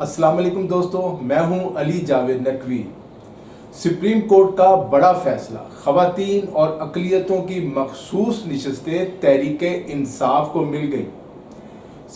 अस्सलाम वालेकुम दोस्तों, मैं हूं अली जावेद नकवी। सुप्रीम कोर्ट का बड़ा फैसला, ख़वातीन और अक़लियतों की मखसूस नशस्तें तहरीक इंसाफ को मिल गई।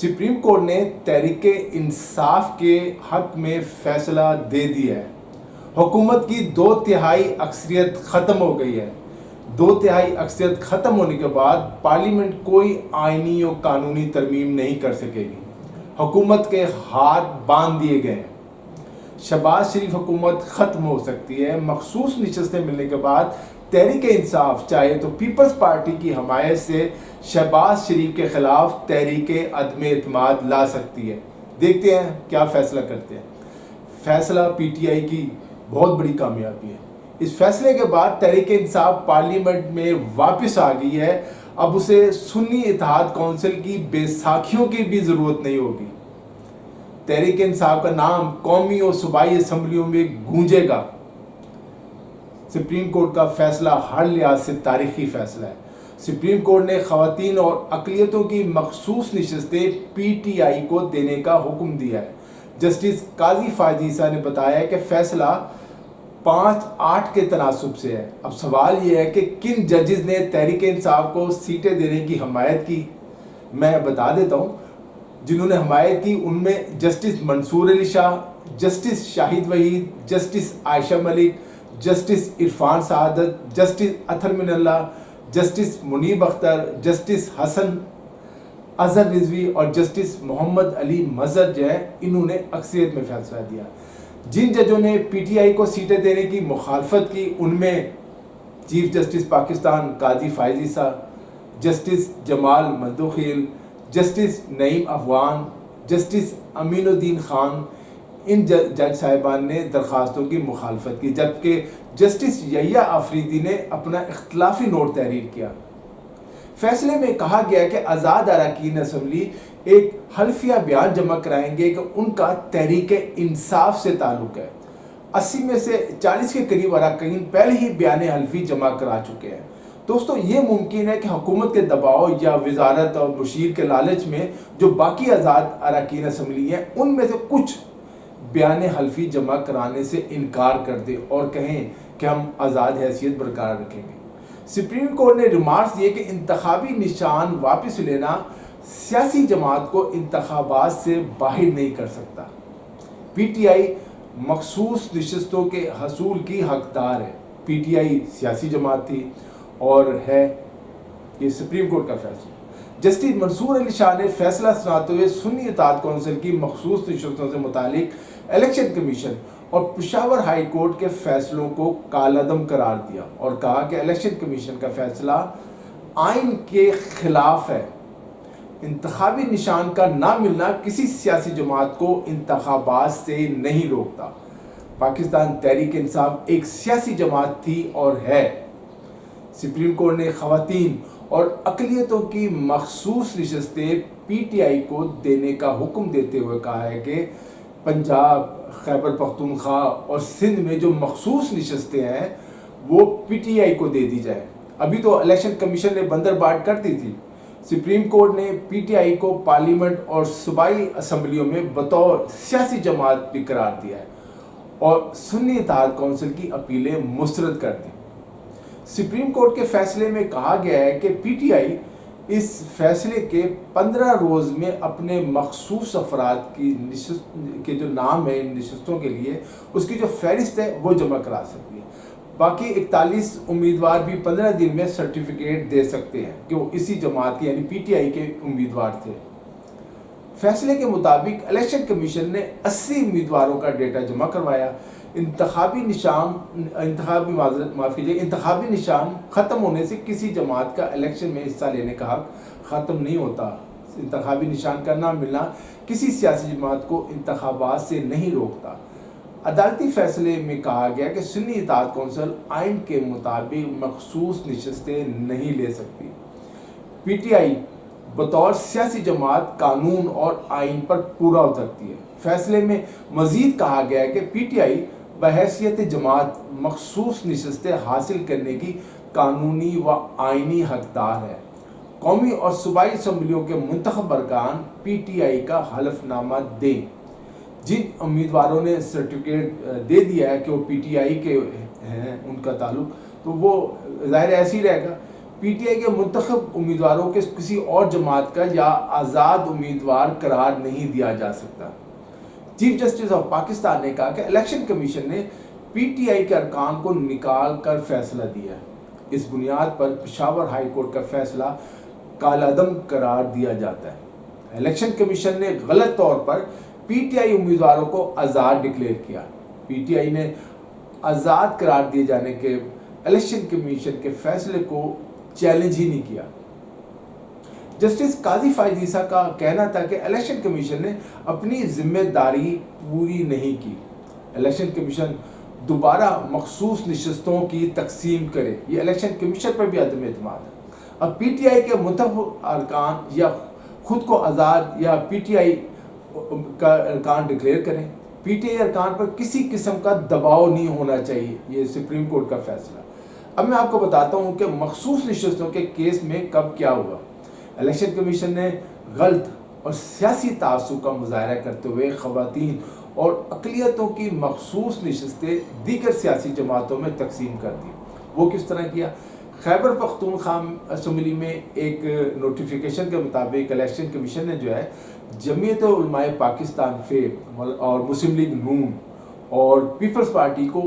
सुप्रीम कोर्ट ने तहरीक इंसाफ के हक में फ़ैसला दे दिया है। हुकूमत की 2/3 अक्सरियत ख़त्म हो गई है। 2/3 अक्सरियत ख़त्म होने के बाद पार्लियामेंट कोई आइनी और कानूनी तरमीम नहीं कर सकेगी। हुकूमत के हाथ बांध दिए गए हैं। शहबाज शरीफ हुकूमत ख़त्म हो सकती है। मखसूस नशस्तें मिलने के बाद तहरीक इंसाफ चाहे तो पीपल्स पार्टी की हमायत से शहबाज शरीफ के ख़िलाफ़ तहरीक अदम एतमाद ला सकती है। देखते हैं क्या फ़ैसला करते हैं। फ़ैसला PTI की बहुत बड़ी कामयाबी है। इस फैसले के बाद तहरीक इंसाफ पार्लियामेंट में वापस आ गई है। अब उसे सुन्नी इत्तेहाद कौंसिल की बैसाखियों की भी ज़रूरत नहीं होगी। तहरीक इंसाफ का नाम कौमी और सूबाई असम्बलियों में गूंजेगा। सुप्रीम कोर्ट का फैसला हर लिहाज से तारीखी फैसला है। सुप्रीम कोर्ट ने ख़वातीन और अक़लियतों की मखसूस नशस्तें PTI को देने का हुक्म दिया है। जस्टिस काजी फायजीसा ने बताया कि फ़ैसला 5-8 के तनासुब से है। अब सवाल यह है कि किन जजेस ने तहरीक इंसाफ को सीटें देने की हमायत की। मैं बता देता हूँ जिन्होंने हमायत की। उनमें justice Mansoor Ali Shah, justice Shahid Waheed, justice Ayesha Malik, justice Irfan Saadat, justice Athar Minallah, justice Muneeb Akhtar, justice Hasan Azhar Rizvi और जस्टिस मोहम्मद अली मजहर जो है, इन्होंने अक्सरियत में फैसला दिया। जिन जजों ने PTI को सीटें देने की मुखालफत की उनमें chief justice Pakistan Qazi Faez Isa, justice Jamal Mandokhail, justice Naeem Afghan, justice Aminuddin Khan, इन जज साहिबान ने दरख्वास्तों की मुखालफत की, जबकि जस्टिस यहिया आफरीदी ने अपना इख्तलाफी नोट तहरीर किया। फैसले में कहा गया कि आज़ाद अरकान असम्बली एक हल्फिया बयान जमा कराएंगे कि उनका तहरीक इंसाफ से ताल्लुक़ है। 80 में से 40 के करीब अरकान पहले ही बयान हल्फी जमा करा चुके हैं। दोस्तों, ये मुमकिन है कि हुकूमत के दबाव या वजारत और मुशीर के लालच में जो बाकी आज़ाद अरकान असम्बली हैं उनमें से कुछ बयान हल्फी जमा कराने से इनकार कर दे और कहें कि हम आज़ाद हैसियत बरकरार रखेंगे। सुप्रीम कोर्ट ने रिमार्क्स दिए कि इंतखाबी निशान वापस लेना सियासी जमात को इंतखाबात से बाहर नहीं कर सकता। PTI मखसूस नशस्तों के हसूल की हकदार है। PTI सियासी जमात थी और है। ये सुप्रीम कोर्ट का फैसला। जस्टिस मंसूर अली शाह ने फैसला सुनाते हुए सुन्नी इत्तेहाद कौंसिल की मखसूस नशस्तों से मुतालिक इलेक्शन कमीशन और पेशावर हाई कोर्ट के फैसलों को कालअदम करार दिया और कहा कि इलेक्शन कमीशन का फैसला आइन के खिलाफ है। इंतखाबी निशान का ना मिलना किसी सियासी जमात को इंतखाबात से नहीं रोकता। पाकिस्तान तहरीक इंसाफ एक सियासी जमात थी और है। सुप्रीम कोर्ट ने ख़वातीन और अक़लियतों की मखसूस नशस्तें PTI को देने का हुक्म देते हुए कहा है कि पंजाब, खैबर पख्तूनख्वा और सिंध में जो मखसूस नशस्तें हैं वो PTI को दे दी जाए। अभी तो इलेक्शन कमीशन ने बंदरबाट कर दी थी। सुप्रीम कोर्ट ने PTI को पार्लियामेंट और सूबाई असम्बलियों में बतौर सियासी जमात भी करार दिया है और सुन्नी इत्तेहाद कौंसिल की अपीलें मुस्तरद कर दी। सुप्रीम कोर्ट के फैसले में कहा गया है कि PTI इस फैसले के 15 रोज़ में अपने मखसूस अफराद की के जो नाम है नशस्तों के लिए उसकी जो फहरिस्त है वो जमा करा सकती है। बाकी 41 उम्मीदवार भी 15 दिन में सर्टिफिकेट दे सकते हैं कि वो इसी जमात के यानी PTI के उम्मीदवार थे। फैसले के मुताबिक इलेक्शन कमीशन ने 80 उम्मीदवारों का डेटा जमा करवाया। इंतखाबी निशान ख़त्म होने से किसी जमात का इलेक्शन में हिस्सा लेने का हक ख़त्म नहीं होता। इंतखाबी निशान का ना मिलना किसी सियासी जमात को इंतखाबात से नहीं रोकता। अदालती फैसले में कहा गया कि सुन्नी इत्तेहाद कौंसिल आइन के मुताबिक मखसूस नशस्तें नहीं ले सकती। PTI बतौर सियासी जमात कानून और आइन पर पूरा उतरती है। फैसले में मज़ीद कहा गया है कि PTI बहैसियत जमात मखसूस नशस्तें हासिल करने की कानूनी व आइनी हकदार है। कौमी और सूबाई असम्बलियों के मुंतखब अरकान PTI का हलफनामा दें। जिन उम्मीदवारों ने सर्टिफिकेट दे दिया है कि वो पीटीआई के हैं उनका ताल्लुक, तो वो ज़ाहिर ऐसे ही रहेगा। पीटीआई के मुंतखब उम्मीदवारों के किसी और जमात का या आज़ाद उम्मीदवार करार नहीं दिया जा सकता। चीफ जस्टिस ऑफ पाकिस्तान ने कहा कि इलेक्शन कमीशन ने पीटीआई के अरकान को निकाल कर फैसला दिया है। इस बुनियाद पर पेशावर हाई कोर्ट का फैसला कालादम करार दिया जाता है। इलेक्शन कमीशन ने गलत तौर पर पीटीआई उम्मीदवारों को आज़ाद डिक्लेयर किया। पीटीआई ने आज़ाद करार दिए जाने के इलेक्शन कमीशन के फैसले को चैलेंज ही नहीं किया। जस्टिस काजी फायद ईसा का कहना था कि इलेक्शन कमीशन ने अपनी जिम्मेदारी पूरी नहीं की। इलेक्शन कमीशन दोबारा मखसूस नशस्तों की तकसीम करे, ये इलेक्शन कमीशन पर भी अदम एतमाद है। अब पीटीआई के मुंतखब अरकान या खुद को आज़ाद या पीटीआई का अरकान डिक्लेयर करें। पीटीआई अरकान पर किसी किस्म का दबाव नहीं होना चाहिए, ये सुप्रीम कोर्ट का फैसला। अब मैं आपको बताता हूँ कि मखसूस नशस्तों के केस में कब क्या हुआ। इलेक्शन कमीशन ने गलत और सियासी तासुब का मुजाहरा करते हुए ख़वातीन और अक़लियतों की मखसूस नशस्तें दीगर सियासी जमातों में तकसीम कर दी। वो किस तरह किया? खैबर पख्तूनख्वा असम्बली में एक नोटिफिकेशन के मुताबिक इलेक्शन कमीशन ने जो है जमीयत उलमाए पाकिस्तान फे और मुस्लिम लीग नून और पीपल्स पार्टी को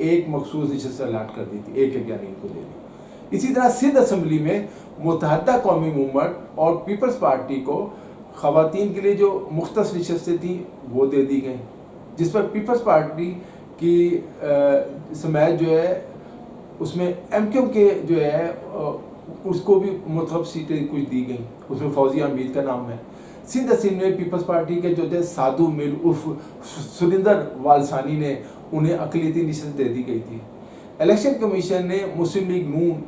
एक मखसूस नशस्त अलाट कर दी थी, एक यानी इनको दे दी। इसी तरह सिंध असम्बली में मुत्तहदा कौमी मूवमेंट और पीपल्स पार्टी को ख़वातीन के लिए जो मुख्तस नशस्तें थी वो दे दी गई, जिस पर पीपल्स पार्टी की समायत जो है उसमें एमक्यू के जो है उसको भी मतलब सीटें कुछ दी गई, उसमें फौजिया हमीद का नाम है। सिंध असम्बली में पीपल्स पार्टी के जो थे साधु मिल उर्फ सुरिंदर वालसानी ने उन्हें अक़लियती नशस्त दे दी गई थी। इलेक्शन कमीशन ने मुस्लिम लीग नून,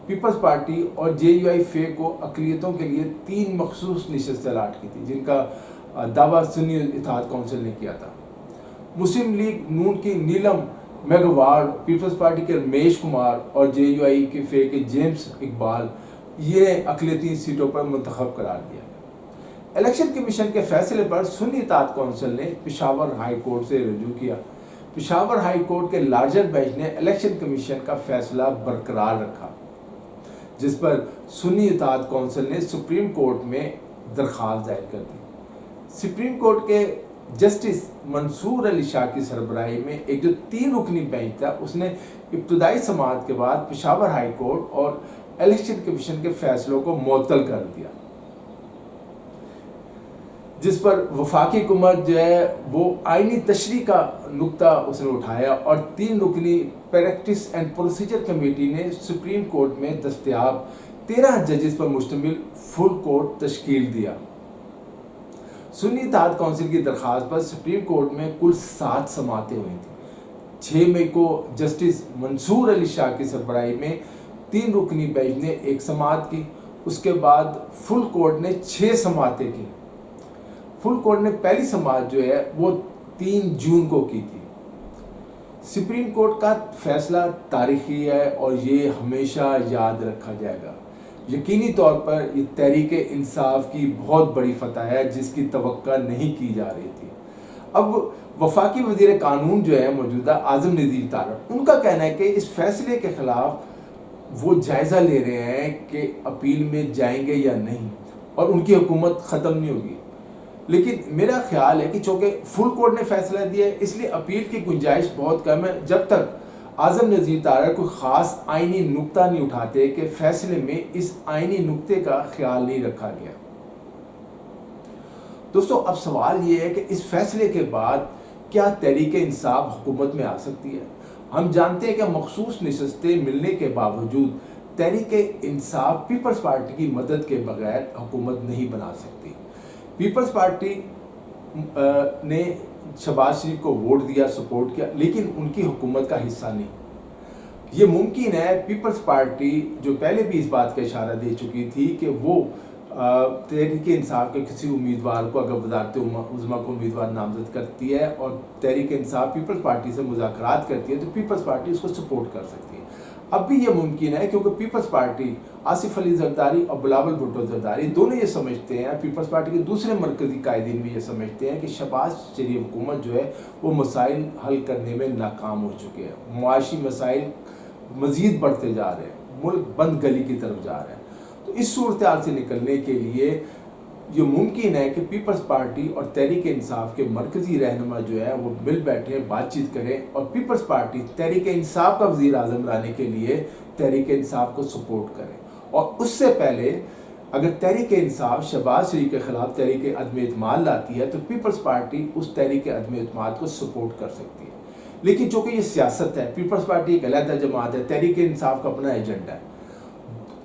पीपल्स पार्टी और जेयूआई फे को अक़लियतों के लिए 3 मखसूस नशस्तें अलाट की थी, जिनका दावा सुन्नी इत्तेहाद कौंसिल ने किया था। मुस्लिम लीग नून की नीलम मेघवाल, पीपल्स पार्टी के रमेश कुमार और जेयूआई के फे के जेम्स इकबाल, ये अक़लियती सीटों पर मुंतखब करार दिया। इलेक्शन कमीशन के फैसले पर सुन्नी इत्तेहाद कौंसिल ने पेशावर हाई कोर्ट से रजू किया। पेशावर हाई कोर्ट के लार्जर बेंच ने इलेक्शन कमीशन का फैसला बरकरार रखा, जिस पर सुन्नी इत्तेहाद कौंसिल ने सुप्रीम कोर्ट में दरख्वास्त दायर कर दी। सुप्रीम कोर्ट के जस्टिस मंसूर अली शाह की सरबराही में एक जो 3 रुकनी बेंच था, उसने इब्तदाई समाअत के बाद पेशावर हाई कोर्ट और इलेक्शन कमीशन के फैसलों को मुअत्तल कर दिया, जिस पर वफाकी हुकूमत जो है वो आइनी तशरीह का नुक्ता उसने उठाया और 3 रुकनी प्रैक्टिस एंड प्रोसीजर कमेटी ने सुप्रीम कोर्ट में दस्तयाब 13 जजेस पर मुश्तमिल फुल कोर्ट तश्कील दिया। सुन्नी इत्तेहाद कौंसिल की दरख्वास्त पर सुप्रीम कोर्ट में कुल 7 समाअतें हुई थी। 6 मई को जस्टिस मंसूर अली शाह की सरबराही में 3 रुकनी बेंच ने एक समाअत की। उसके बाद फुल कोर्ट ने 6 समाअतें की। फुल कोर्ट ने पहली समाअत जो है वो 3 जून को की थी। सुप्रीम कोर्ट का फैसला तारीखी है और ये हमेशा याद रखा जाएगा। यकीनी तौर पर ये तहरीक इंसाफ की बहुत बड़ी फतह है, जिसकी तवक्का नहीं की जा रही थी। अब वफाकी वज़ीर कानून जो है मौजूदा आज़म नज़ीर तारड़, उनका कहना है कि इस फैसले के ख़िलाफ़ वो जायज़ा ले रहे हैं कि अपील में जाएंगे या नहीं, और उनकी हुकूमत ख़त्म नहीं होगी। लेकिन मेरा ख्याल है कि चूँकि फुल कोर्ट ने फैसला दिया है, इसलिए अपील की गुंजाइश बहुत कम है, जब तक आज़म नज़ीर तारड़ कोई ख़ास आइनी नुक्ता नहीं उठाते कि फैसले में इस आइनी नुक्ते का ख्याल नहीं रखा गया। दोस्तों, अब सवाल ये है कि इस फैसले के बाद क्या तहरीक इंसाफ हुकूमत में आ सकती है? हम जानते हैं कि मखसूस नशस्तें मिलने के बावजूद तहरीक इंसाफ पीपल्स पार्टी की मदद के बगैर हुकूमत नहीं बना सकती। पीपल्स पार्टी ने शहबाज शरीफ को वोट दिया, सपोर्ट किया, लेकिन उनकी हुकूमत का हिस्सा नहीं। ये मुमकिन है पीपल्स पार्टी जो पहले भी इस बात का इशारा दे चुकी थी कि वो तहरीक इंसाफ के किसी उम्मीदवार को अगर वज़ारत उज़्मा को उम्मीदवार नामज़द करती है और तहरीक इंसाफ पीपल्स पार्टी से मुज़ाकरात करती है तो पीपल्स पार्टी उसको सपोर्ट कर सकती है। अब भी ये मुमकिन है क्योंकि पीपल्स पार्टी आसिफ अली जरदारी और बिलावल भुट्टो जरदारी दोनों ये समझते हैं, पीपल्स पार्टी के दूसरे मरकज़ी कायदीन भी ये समझते हैं कि शहबाज शरीफ हुकूमत जो है वो मसाइल हल करने में नाकाम हो चुके हैं, मुआशी मसाइल मज़ीद बढ़ते जा रहे हैं, मुल्क बंद गली की तरफ जा रहे हैं। तो इस सूरत हाल से निकलने के लिए ये मुमकिन है कि पीपल्स पार्टी और तहरीक इंसाफ के मरकज़ी रहनुमा जो है वो मिल बैठे, बातचीत करें और पीपल्स पार्टी तहरीक इंसाफ का वज़ीर आज़म लाने के लिए तहरीक इंसाफ को सपोर्ट करें। और उससे पहले अगर तहरीक इंसाफ शहबाज शरीफ के ख़िलाफ़ तहरीक अदम एतमाद लाती है तो पीपल्स पार्टी उस तहरीक अदम एतमाद को सपोर्ट कर सकती है। लेकिन चूँकि ये सियासत है, पीपल्स पार्टी एक अलहदा जमात है, तहरीक इंसाफ का अपना एजेंडा है।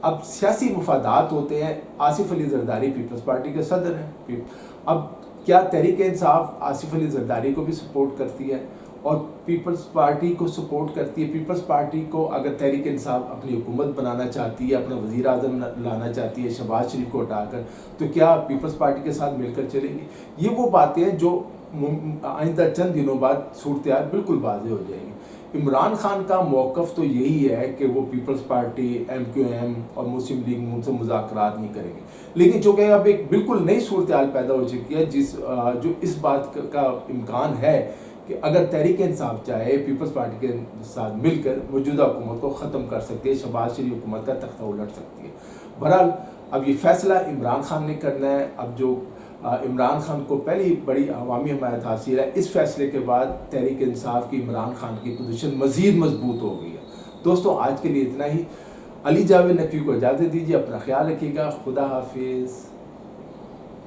अब सियासी मफादात होते हैं। आसिफ अली जरदारी पीपल्स पार्टी के सदर हैं। अब क्या तहरीक इंसाफ आसिफ अली जरदारी को भी सपोर्ट करती है और पीपल्स पार्टी को सपोर्ट करती है? पीपल्स पार्टी को अगर तहरीक इंसाफ अपनी हुकूमत बनाना चाहती है, अपना वज़ीर आज़म लाना चाहती है शहबाज शरीफ को हटाकर, तो क्या पीपल्स पार्टी के साथ मिलकर चलेगी? ये वो बातें हैं जो आइंदा चंद दिनों बाद सूरत हाल बिल्कुल वाज़ेह हो जाएगी। इमरान खान का मौक़िफ़ तो यही है कि वो पीपल्स पार्टी, MQM और मुस्लिम लीग नून से मुज़ाकरात नहीं करेंगे। लेकिन चूँकि अब एक बिल्कुल नई सूरत हाल पैदा हो चुकी है जो इस बात का इम्कान है कि अगर तहरीक इंसाफ चाहे पीपल्स पार्टी के साथ मिलकर मौजूदा हुकूमत को ख़त्म कर सकती है, शहबाज शरीफ हुकूमत का तख्ता उलट सकती है। बहरहाल अब ये फ़ैसला इमरान खान ने करना है। अब जो इमरान खान को पहली बड़ी अवामी हमायत हासिल है, इस फैसले के बाद तहरीक इंसाफ की इमरान खान की पोजीशन मज़ीद मजबूत हो गई है। दोस्तों आज के लिए इतना ही। अली जावेद नकवी को इजाज़त दीजिए, अपना ख्याल रखिएगा। खुदा हाफिज़।